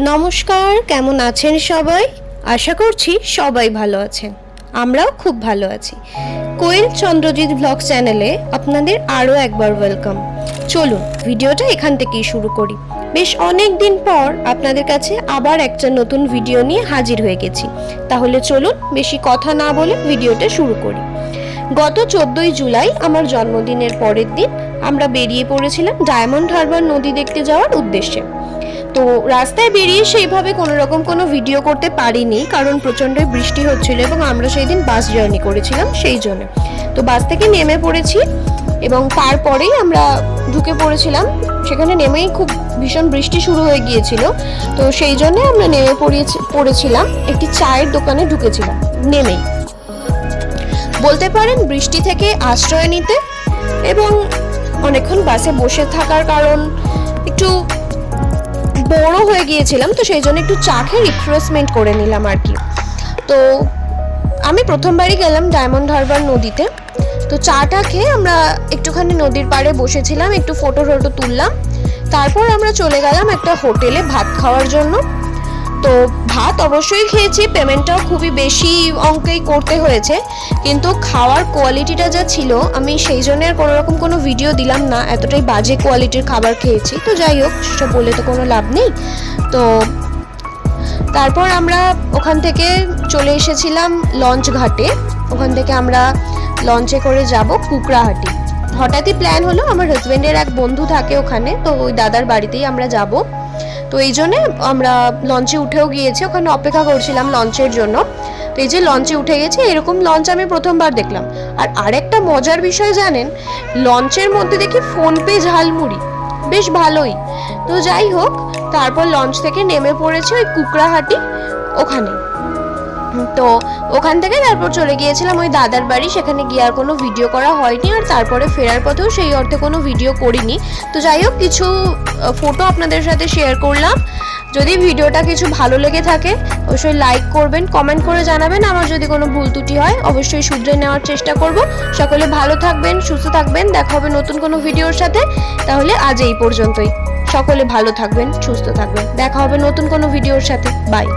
নমস্কার, কেমন আছেন সবাই? আশা করছি সবাই ভালো আছেন। আমরাও খুব ভালো আছি। কোয়েল চন্দ্রজিৎ ব্লগ চ্যানেলে আপনাদের আরও একবার ওয়েলকাম। চলুন ভিডিওটা এখান থেকেই শুরু করি। বেশ অনেক দিন পর আপনাদের কাছে আবার একটা নতুন ভিডিও নিয়ে হাজির হয়ে গেছি। তাহলে চলুন বেশি কথা না বলে ভিডিওটা শুরু করি। গত 14ই জুলাই আমার জন্মদিনের পরের দিন আমরা বেরিয়ে পড়েছিলাম ডায়মন্ড হারবার নদী দেখতে যাওয়ার উদ্দেশ্যে। তো রাস্তায় বেরিয়ে সেইভাবে কোনো ভিডিও করতে পারিনি, কারণ প্রচণ্ড বৃষ্টি হচ্ছিল এবং আমরা সেই দিন বাস জার্নি করেছিলাম, সেই জন্য। তো বাস থেকে নেমে পড়েছি এবং তারপরেই আমরা ঢুকে পড়েছিলাম। সেখানে নেমেই খুব ভীষণ বৃষ্টি শুরু হয়ে গিয়েছিল, তো সেই জন্য আমরা নেমে পড়েছিলাম একটি চায়ের দোকানে ঢুকেছিলাম নেমেই, বলতে পারেন বৃষ্টি থেকে আশ্রয় নিতে। এবং অনেকক্ষণ বাসে বসে থাকার কারণ একটু বড় হয়ে গিয়েছিলাম, তো সেই জন্য একটু চা খেয়ে রিফ্রেশমেন্ট করে নিলাম আর কি। তো আমি প্রথমবারই গেলাম ডায়মন্ড হারবার নদীতে। তো চাটা খেয়ে আমরা একটুখানি নদীর পাড়ে বসেছিলাম, একটু ফটো তুললাম। তারপর আমরা চলে গেলাম একটা হোটেলে ভাত খাওয়ার জন্য। তো ভাত অবশ্যই খেয়েছি, পেমেন্টটাও খুবই বেশি অঙ্কেই করতে হয়েছে, কিন্তু খাওয়ার কোয়ালিটিটা যা ছিল আমি সেই জন্য আর কোনো ভিডিও দিলাম না, এতটাই বাজে কোয়ালিটির খাবার খেয়েছি। তো যাই হোক, সেসব বলে তো কোনো লাভ নেই। তো তারপর আমরা ওখান থেকে চলে এসেছিলাম লঞ্চ ঘাটে। ওখান থেকে আমরা লঞ্চে করে যাব কুকড়াহাটি। হঠাৎই প্ল্যান হলো, আমার হাজব্যান্ডের এক বন্ধু থাকে ওখানে, তো ওই দাদার বাড়িতেই আমরা যাব। তো এই জন্যে আমরা লঞ্চে উঠেও গিয়েছি, ওখানে অপেক্ষা করছিলাম লঞ্চের জন্য। তো এই যে লঞ্চে উঠে গেছি, এরকম লঞ্চ আমি প্রথমবার দেখলাম। আর আরেকটা মজার বিষয় জানেন, লঞ্চের মধ্যে দেখি ফোনপে ঝালমুড়ি, বেশ ভালোই। তো যাই হোক, তারপর লঞ্চ থেকে নেমে পড়েছি ওই কুকড়াহাটি ওখানে। তো ওখান থেকে তারপর চলে গিয়েছিলাম ওই দাদার বাড়ি। সেখানে গিয়ে আর কোনো ভিডিও করা হয়নি, আর তারপরে ফেরার পথেও সেই অর্থে কোনো ভিডিও করিনি। তো যাই হোক, কিছু ফটো আপনাদের সাথে শেয়ার করলাম। যদি ভিডিওটা কিছু ভালো লেগে থাকে অবশ্যই লাইক করবেন, কমেন্ট করে জানাবেন। আমার যদি কোনো ভুল ত্রুটি হয় অবশ্যই শুধরে নেওয়ার চেষ্টা করব। সকলে ভালো থাকবেন, সুস্থ থাকবেন, দেখা হবে নতুন কোনো ভিডিওর সাথে। তাহলে আজ এই পর্যন্তই। সকলে ভালো থাকবেন, সুস্থ থাকবেন, দেখা হবে নতুন কোনো ভিডিওর সাথে। বাই।